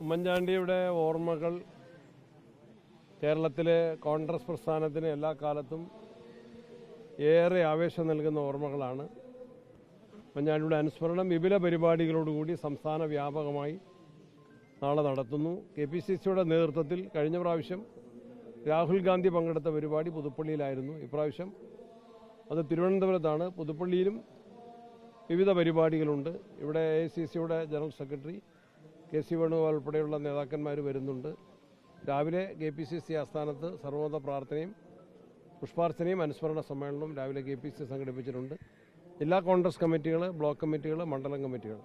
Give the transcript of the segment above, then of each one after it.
ഉമ്മൻചാണ്ടിയുടെ ഓർമ്മകൾ കേരളത്തിലെ കോൺഗ്രസ് പ്രസ്ഥാനത്തിന് എല്ലാ കാലത്തും ഏറെ ആവേശം നൽകുന്ന ഓർമ്മകളാണ്. ഉമ്മൻചാണ്ടിയുടെ അനുസ്മരണം വിപുല പരിപാടികളോടുകൂടി സംസ്ഥാന വ്യാപകമായി നാളെ നടത്തുന്നു. KPCCയുടെ നേതൃത്വത്തിൽ കഴിഞ്ഞ പ്രാവശ്യം രാഹുൽ ഗാന്ധി പങ്കെടുത്ത പരിപാടി പുതുപ്പള്ളിയിലായിരുന്നു. ഇപ്രാവശ്യം അത് തിരുവനന്തപുരത്താണ്. പുതുപ്പള്ളിയിലും വിവിധ പരിപാടികളുണ്ട്. ഇവിടെ AICCയുടെ ജനറൽ സെക്രട്ടറി KC വേണുഗോപാൽ ഉൾപ്പെടെയുള്ള നേതാക്കന്മാർ വരുന്നുണ്ട്. രാവിലെ KPCC ആസ്ഥാനത്ത് സർവമത പ്രാർത്ഥനയും പുഷ്പാർച്ചനയും അനുസ്മരണ സമ്മേളനവും രാവിലെ KPCC സംഘടിപ്പിച്ചിട്ടുണ്ട്. ജില്ലാ കോൺഗ്രസ് കമ്മിറ്റികൾ, ബ്ലോക്ക് കമ്മിറ്റികൾ, മണ്ഡലം കമ്മിറ്റികൾ,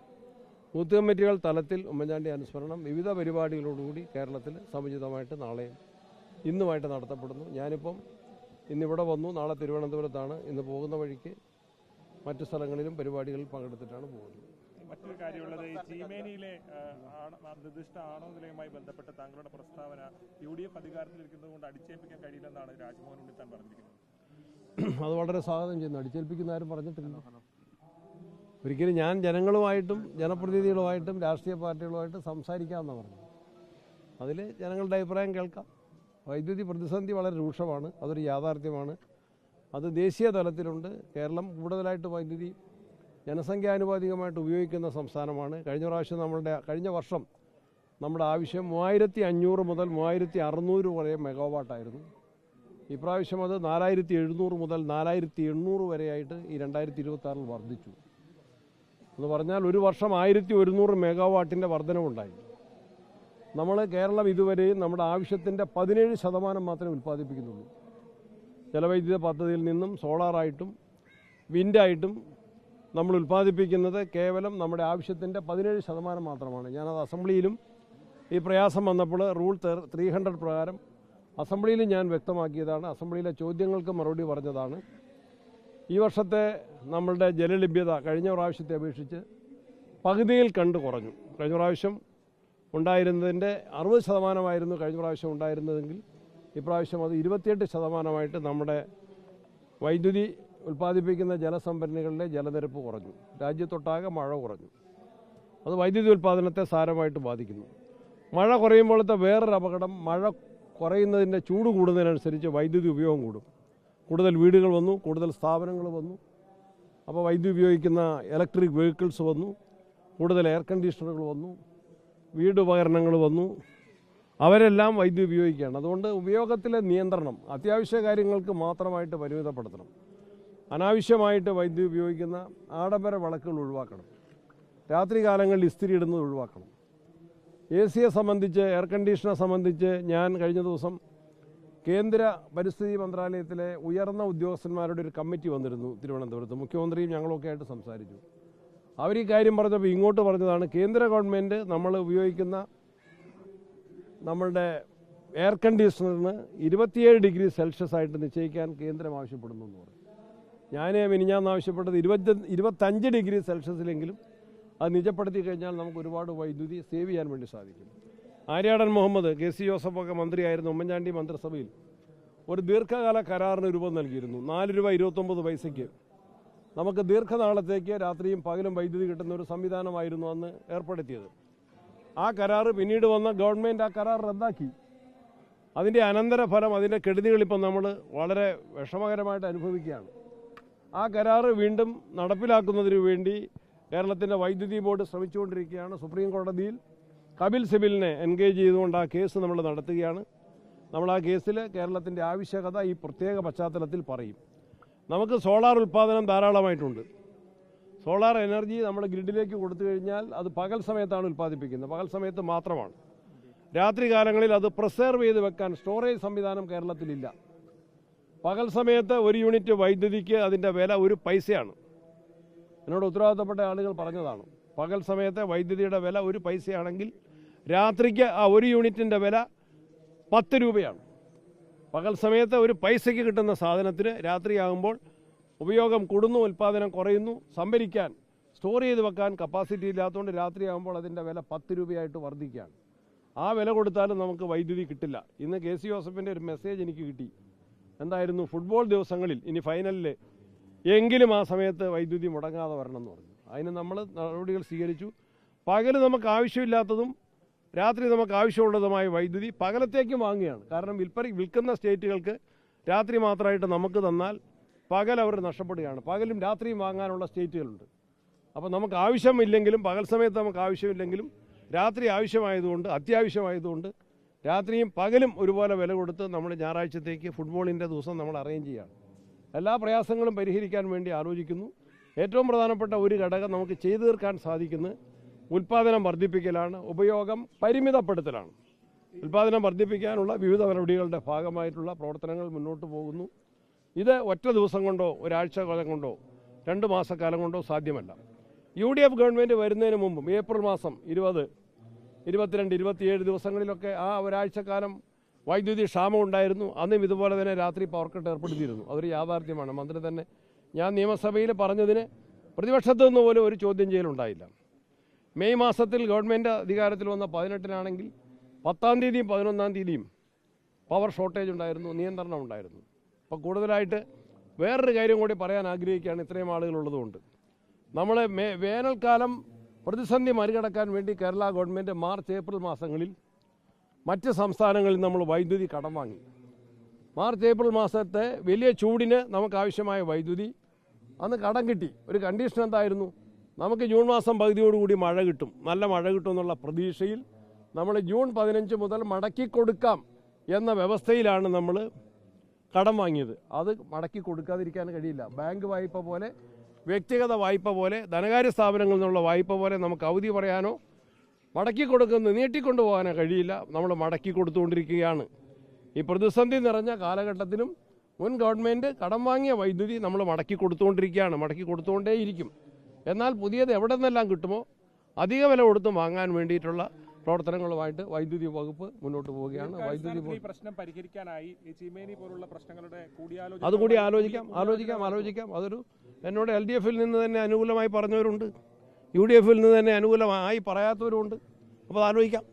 ബൂത്ത് കമ്മിറ്റികൾ തലത്തിൽ ഉമ്മൻചാണ്ടി അനുസ്മരണം വിവിധ പരിപാടികളോടുകൂടി കേരളത്തിൽ സമുചിതമായിട്ട് നാളെയും ഇന്നുമായിട്ട് നടത്തപ്പെടുന്നു. ഞാനിപ്പം ഇന്നിവിടെ വന്നു. നാളെ തിരുവനന്തപുരത്താണ്. ഇന്ന് പോകുന്ന വഴിക്ക് മറ്റു സ്ഥലങ്ങളിലും പരിപാടികളിൽ പങ്കെടുത്തിട്ടാണ് പോകുന്നത്. മറ്റൊരു കാര്യമുള്ളത്, ചീമേനിയിലെ നിർദ്ദിഷ്ട ആണവ നിലയവുമായി ബന്ധപ്പെട്ട താങ്കളുടെ പ്രസ്താവന UDF അധികാരത്തിലിരിക്കുന്നത് കൊണ്ട് അടിച്ചേൽപ്പിക്കാൻ കഴിയില്ലെന്നാണ് രാജ്മോഹൻ ഉണ്ണിത്താൻ പറഞ്ഞിരിക്കുന്നത്. അത് വളരെ സ്വാഗതം ചെയ്യുന്നു. അടിച്ചേൽപ്പിക്കുന്ന ആരും പറഞ്ഞിട്ടില്ല. ഒരിക്കലും ഞാൻ ജനങ്ങളുമായിട്ടും ജനപ്രതിനിധികളുമായിട്ടും രാഷ്ട്രീയ പാർട്ടികളുമായിട്ട് സംസാരിക്കാമെന്നാണ് പറഞ്ഞത്. അതിൽ ജനങ്ങളുടെ അഭിപ്രായം കേൾക്കാം. വൈദ്യുതി പ്രതിസന്ധി വളരെ രൂക്ഷമാണ്. അതൊരു യാഥാർത്ഥ്യമാണ്. അത് ദേശീയ തലത്തിലുണ്ട്. കേരളം കൂടുതലായിട്ട് വൈദ്യുതി ജനസംഖ്യാനുപാതികമായിട്ട് ഉപയോഗിക്കുന്ന സംസ്ഥാനമാണ്. കഴിഞ്ഞ വർഷം നമ്മുടെ ആവശ്യം 3500 മുതൽ 3600 വരെ മെഗാവാട്ടായിരുന്നു. ഇപ്രാവശ്യം അത് 4700 മുതൽ 4800 വരെയായിട്ട് ഈ 2026 വർദ്ധിച്ചു. എന്ന് പറഞ്ഞാൽ ഒരു വർഷം 1100 മെഗാവാട്ടിൻ്റെ വർധനവുണ്ടായി. കേരളം ഇതുവരെയും നമ്മുടെ ആവശ്യത്തിൻ്റെ 17% മാത്രമേ ഉൽപ്പാദിപ്പിക്കുന്നുള്ളൂ. ജലവൈദ്യുത പദ്ധതിയിൽ നിന്നും സോളാറായിട്ടും വിൻഡായിട്ടും നമ്മൾ ഉൽപ്പാദിപ്പിക്കുന്നത് കേവലം നമ്മുടെ ആവശ്യത്തിൻ്റെ 17% മാത്രമാണ്. ഞാനത് അസംബ്ലിയിലും ഈ പ്രയാസം വന്നപ്പോൾ റൂൾ 300 പ്രകാരം അസംബ്ലിയിൽ ഞാൻ വ്യക്തമാക്കിയതാണ്. അസംബ്ലിയിലെ ചോദ്യങ്ങൾക്ക് മറുപടി പറഞ്ഞതാണ്. ഈ വർഷത്തെ നമ്മളുടെ ജലലഭ്യത കഴിഞ്ഞ പ്രാവശ്യത്തെ അപേക്ഷിച്ച് പകുതിയിൽ കണ്ട് കുറഞ്ഞു. കഴിഞ്ഞ പ്രാവശ്യം ഉണ്ടായിരുന്നതിൻ്റെ 60% കഴിഞ്ഞ പ്രാവശ്യം ഉണ്ടായിരുന്നതെങ്കിൽ ഇപ്രാവശ്യം അത് 28% നമ്മുടെ വൈദ്യുതി ഉൽപ്പാദിപ്പിക്കുന്ന ജലസംഭരണികളിലെ ജലനിരപ്പ് കുറഞ്ഞു. രാജ്യത്തൊട്ടാകെ മഴ കുറഞ്ഞു. അത് വൈദ്യുതി ഉൽപ്പാദനത്തെ സാരമായിട്ട് ബാധിക്കുന്നു. മഴ കുറയുമ്പോഴത്തെ വേറൊരു അപകടം, മഴ കുറയുന്നതിൻ്റെ ചൂട് കൂടുന്നതിനനുസരിച്ച് വൈദ്യുതി ഉപയോഗം കൂടും. കൂടുതൽ വീടുകൾ വന്നു, കൂടുതൽ സ്ഥാപനങ്ങൾ വന്നു. അപ്പോൾ വൈദ്യുതി ഉപയോഗിക്കുന്ന ഇലക്ട്രിക് വെഹിക്കിൾസ് വന്നു, കൂടുതൽ എയർ കണ്ടീഷണറുകൾ വന്നു, വീടുപകരണങ്ങൾ വന്നു. അവരെല്ലാം വൈദ്യുതി ഉപയോഗിക്കുകയാണ്. അതുകൊണ്ട് ഉപയോഗത്തിലെ നിയന്ത്രണം അത്യാവശ്യ കാര്യങ്ങൾക്ക് മാത്രമായിട്ട് പരിമിതപ്പെടുത്തണം. അനാവശ്യമായിട്ട് വൈദ്യുതി ഉപയോഗിക്കുന്ന ആഡംബര വിളക്കുകൾ ഒഴിവാക്കണം. രാത്രി കാലങ്ങളിൽ ഇസ്തിരി ഇടുന്നത് ഒഴിവാക്കണം. AC സംബന്ധിച്ച്, എയർ കണ്ടീഷണറെ സംബന്ധിച്ച് ഞാൻ കഴിഞ്ഞ ദിവസം കേന്ദ്ര പരിസ്ഥിതി മന്ത്രാലയത്തിലെ ഉയർന്ന ഉദ്യോഗസ്ഥന്മാരുടെ ഒരു കമ്മിറ്റി വന്നിരുന്നു തിരുവനന്തപുരത്ത്. മുഖ്യമന്ത്രിയും ഞങ്ങളൊക്കെ ആയിട്ട് സംസാരിച്ചു. അവർ ഈ കാര്യം പറഞ്ഞപ്പോൾ ഇങ്ങോട്ട് പറഞ്ഞതാണ്, കേന്ദ്ര ഗവൺമെൻറ് നമ്മൾ ഉപയോഗിക്കുന്ന നമ്മളുടെ എയർ കണ്ടീഷണറിന് 27 ഡിഗ്രി സെൽഷ്യസ് ആയിട്ട് നിശ്ചയിക്കാൻ കേന്ദ്രം ആവശ്യപ്പെടുന്നു എന്ന് പറഞ്ഞു. ഞാൻ മിനിഞ്ഞാന്ന് ആവശ്യപ്പെട്ടത് 25 ഡിഗ്രി സെൽഷ്യസിലെങ്കിലും അത് നിജപ്പെടുത്തി കഴിഞ്ഞാൽ നമുക്ക് ഒരുപാട് വൈദ്യുതി സേവ് ചെയ്യാൻ വേണ്ടി സാധിക്കും. ആര്യാടൻ മുഹമ്മദ്, KC ജോസഫൊക്കെ മന്ത്രിയായിരുന്നു ഉമ്മൻചാണ്ടി മന്ത്രിസഭയിൽ ഒരു ദീർഘകാല കരാറിന് രൂപം നൽകിയിരുന്നു. 4 രൂപ 29 പൈസയ്ക്ക് നമുക്ക് ദീർഘനാളത്തേക്ക് രാത്രിയും പകലും വൈദ്യുതി കിട്ടുന്ന ഒരു സംവിധാനമായിരുന്നു അന്ന് ഏർപ്പെടുത്തിയത്. ആ കരാറ് പിന്നീട് വന്ന ഗവൺമെൻറ് ആ കരാർ റദ്ദാക്കി. അതിൻ്റെ അനന്തരഫലം, അതിൻ്റെ കെടുതികളിപ്പം നമ്മൾ വളരെ വിഷമകരമായിട്ട് അനുഭവിക്കുകയാണ്. ആ കരാറ് വീണ്ടും നടപ്പിലാക്കുന്നതിന് വേണ്ടി കേരളത്തിൻ്റെ വൈദ്യുതി ബോർഡ് ശ്രമിച്ചുകൊണ്ടിരിക്കുകയാണ്. സുപ്രീം കോടതിയിൽ കപിൽ സിബലിനെ എൻഗേജ് ചെയ്തുകൊണ്ട് ആ കേസ് നമ്മൾ നടത്തുകയാണ്. നമ്മൾ ആ കേസിൽ കേരളത്തിൻ്റെ ആവശ്യകത ഈ പ്രത്യേക പശ്ചാത്തലത്തിൽ പറയും. നമുക്ക് സോളാർ ഉൽപ്പാദനം ധാരാളമായിട്ടുണ്ട്. സോളാർ എനർജി നമ്മൾ ഗ്രിഡിലേക്ക് കൊടുത്തു കഴിഞ്ഞാൽ അത് പകൽ സമയത്താണ് ഉൽപ്പാദിപ്പിക്കുന്നത്, പകൽ സമയത്ത് മാത്രമാണ്. രാത്രി കാലങ്ങളിൽ അത് പ്രിസർവ് ചെയ്ത് വെക്കാൻ സ്റ്റോറേജ് സംവിധാനം കേരളത്തിലില്ല. പകൽ സമയത്ത് ഒരു യൂണിറ്റ് വൈദ്യുതിക്ക് അതിൻ്റെ വില 1 പൈസയാണ്. എന്നോട് ഉത്തരവാദിത്തപ്പെട്ട ആളുകൾ പറഞ്ഞതാണ്. പകൽ സമയത്തെ വൈദ്യുതിയുടെ വില 1 പൈസയാണെങ്കിൽ രാത്രിക്ക് ആ 1 യൂണിറ്റിൻ്റെ വില 10 രൂപയാണ്. പകൽ സമയത്ത് 1 പൈസയ്ക്ക് കിട്ടുന്ന സാധനത്തിന് രാത്രിയാകുമ്പോൾ ഉപയോഗം കൂടുന്നു, ഉൽപ്പാദനം കുറയുന്നു. സംഭരിക്കാൻ, സ്റ്റോർ ചെയ്ത് വെക്കാൻ കപ്പാസിറ്റി ഇല്ലാത്തതുകൊണ്ട് രാത്രിയാകുമ്പോൾ അതിൻ്റെ വില 10 രൂപയായിട്ട് വർദ്ധിക്കുകയാണ്. ആ വില കൊടുത്താലും നമുക്ക് വൈദ്യുതി കിട്ടില്ല. ഇന്ന് KC ജോസഫിൻ്റെ ഒരു മെസ്സേജ് എനിക്ക് കിട്ടി. എന്തായിരുന്നു? ഫുട്ബോൾ ദിവസങ്ങളിൽ ഇനി ഫൈനലിൽ എങ്കിലും ആ സമയത്ത് വൈദ്യുതി മുടങ്ങാതെ വരണം എന്ന് പറഞ്ഞു. അതിന് നമ്മൾ നടപടികൾ സ്വീകരിച്ചു. പകൽ നമുക്ക് ആവശ്യമില്ലാത്തതും രാത്രി നമുക്ക് ആവശ്യമുള്ളതുമായ വൈദ്യുതി പകലത്തേക്കും വാങ്ങുകയാണ്. കാരണം വിൽക്കുന്ന സ്റ്റേറ്റുകൾക്ക് രാത്രി മാത്രമായിട്ട് നമുക്ക് തന്നാൽ പകൽ അവർ നഷ്ടപ്പെടുകയാണ്. പകലും രാത്രിയും വാങ്ങാനുള്ള സ്റ്റേറ്റുകളുണ്ട്. അപ്പോൾ നമുക്ക് ആവശ്യമില്ലെങ്കിലും പകൽ സമയത്ത് നമുക്ക് ആവശ്യമില്ലെങ്കിലും രാത്രി ആവശ്യമായതുകൊണ്ട് അത്യാവശ്യമായതുകൊണ്ട് രാത്രിയും പകലും ഒരുപോലെ വില കൊടുത്ത് നമ്മൾ ഞായറാഴ്ചത്തേക്ക് ഫുട്ബോളിൻ്റെ ദിവസം നമ്മൾ അറേഞ്ച് ചെയ്യുകയാണ്. എല്ലാ പ്രയാസങ്ങളും പരിഹരിക്കാൻ വേണ്ടി ആലോചിക്കുന്നു. ഏറ്റവും പ്രധാനപ്പെട്ട ഒരു ഘടകം നമുക്ക് ചെയ്തു തീർക്കാൻ സാധിക്കുന്നത് ഉൽപ്പാദനം വർദ്ധിപ്പിക്കലാണ്, ഉപയോഗം പരിമിതപ്പെടുത്തലാണ്. ഉൽപ്പാദനം വർദ്ധിപ്പിക്കാനുള്ള വിവിധ നടപടികളുടെ ഭാഗമായിട്ടുള്ള പ്രവർത്തനങ്ങൾ മുന്നോട്ട് പോകുന്നു. ഇത് ഒറ്റ ദിവസം കൊണ്ടോ ഒരാഴ്ച കാലം കൊണ്ടോ 2 മാസക്കാലം കൊണ്ടോ സാധ്യമല്ല. UDF ഗവൺമെൻറ് വരുന്നതിന് മുമ്പും ഏപ്രിൽ മാസം 20, 22, 27 ദിവസങ്ങളിലൊക്കെ ആ ഒരാഴ്ചക്കാലം വൈദ്യുതി ക്ഷാമം ഉണ്ടായിരുന്നു. അന്നും ഇതുപോലെ തന്നെ രാത്രി പവർ കട്ട് ഏർപ്പെടുത്തിയിരുന്നു. അതൊരു യാഥാർത്ഥ്യമാണ്. മന്ത്രി തന്നെ ഞാൻ നിയമസഭയിൽ പറഞ്ഞതിന് പ്രതിപക്ഷത്തു നിന്ന് പോലും ഒരു ചോദ്യം ചെയ്യലുണ്ടായില്ല. മെയ് മാസത്തിൽ ഗവൺമെൻറ് അധികാരത്തിൽ വന്ന 18-നാണെങ്കിൽ 10-ാം തീയതിയും 11-ാം തീയതിയും പവർ ഷോർട്ടേജ് ഉണ്ടായിരുന്നു, നിയന്ത്രണം ഉണ്ടായിരുന്നു. അപ്പോൾ കൂടുതലായിട്ട് വേറൊരു കാര്യം കൂടി പറയാൻ ആഗ്രഹിക്കുകയാണ്. ഇത്രയും ആളുകളുള്ളതുകൊണ്ട് നമ്മൾ വേനൽക്കാലം പ്രതിസന്ധി മറികടക്കാൻ വേണ്ടി കേരള ഗവൺമെൻറ് മാർച്ച്, ഏപ്രിൽ മാസങ്ങളിൽ മറ്റ് സംസ്ഥാനങ്ങളിൽ നമ്മൾ വൈദ്യുതി കടം വാങ്ങി. മാർച്ച്, ഏപ്രിൽ മാസത്തെ വലിയ ചൂടിന് നമുക്കാവശ്യമായ വൈദ്യുതി അന്ന് കടം കിട്ടി. ഒരു കണ്ടീഷൻ എന്തായിരുന്നു? നമുക്ക് ജൂൺ മാസം പകുതിയോടുകൂടി മഴ കിട്ടും, നല്ല മഴ കിട്ടും എന്നുള്ള പ്രതീക്ഷയിൽ നമ്മൾ ജൂൺ 15 മുതൽ മടക്കി കൊടുക്കാം എന്ന വ്യവസ്ഥയിലാണ് നമ്മൾ കടം വാങ്ങിയത്. അത് മടക്കി കൊടുക്കാതിരിക്കാൻ കഴിയില്ല. ബാങ്ക് വായ്പ പോലെ, വ്യക്തിഗത വായ്പ പോലെ, ധനകാര്യ സ്ഥാപനങ്ങളിൽ നിന്നുള്ള വായ്പ പോലെ നമുക്ക് അവധി പറയാനോ മടക്കി കൊടുക്കുന്നത് നീട്ടിക്കൊണ്ടു പോകാനോ കഴിയില്ല. നമ്മൾ മടക്കി കൊടുത്തുകൊണ്ടിരിക്കുകയാണ്. ഈ പ്രതിസന്ധി നിറഞ്ഞ കാലഘട്ടത്തിലും മുൻ ഗവൺമെൻറ് കടം വാങ്ങിയ വൈദ്യുതി നമ്മൾ മടക്കി കൊടുത്തുകൊണ്ടിരിക്കുകയാണ്, മടക്കി കൊടുത്തുകൊണ്ടേയിരിക്കും. എന്നാൽ പുതിയത് എവിടെ നിന്നെല്ലാം കിട്ടുമോ അധിക വില കൊടുത്ത് വാങ്ങാൻ വേണ്ടിയിട്ടുള്ള പ്രവർത്തനങ്ങളുമായിട്ട് വൈദ്യുതി വകുപ്പ് മുന്നോട്ട് പോവുകയാണ്. വൈദ്യുതി പ്രശ്നം പരിഹരിക്കാനായി ചീമേനി പോലുള്ള പ്രശ്നങ്ങളുടെ അതുകൂടി ആലോചിക്കാം. അതൊരു എന്നോട് LDF-ൽ നിന്ന് തന്നെ അനുകൂലമായി പറഞ്ഞവരുണ്ട്, UDF-ൽ നിന്ന് തന്നെ അനുകൂലമായി പറയാത്തവരുമുണ്ട്. അപ്പോൾ ആലോചിക്കാം.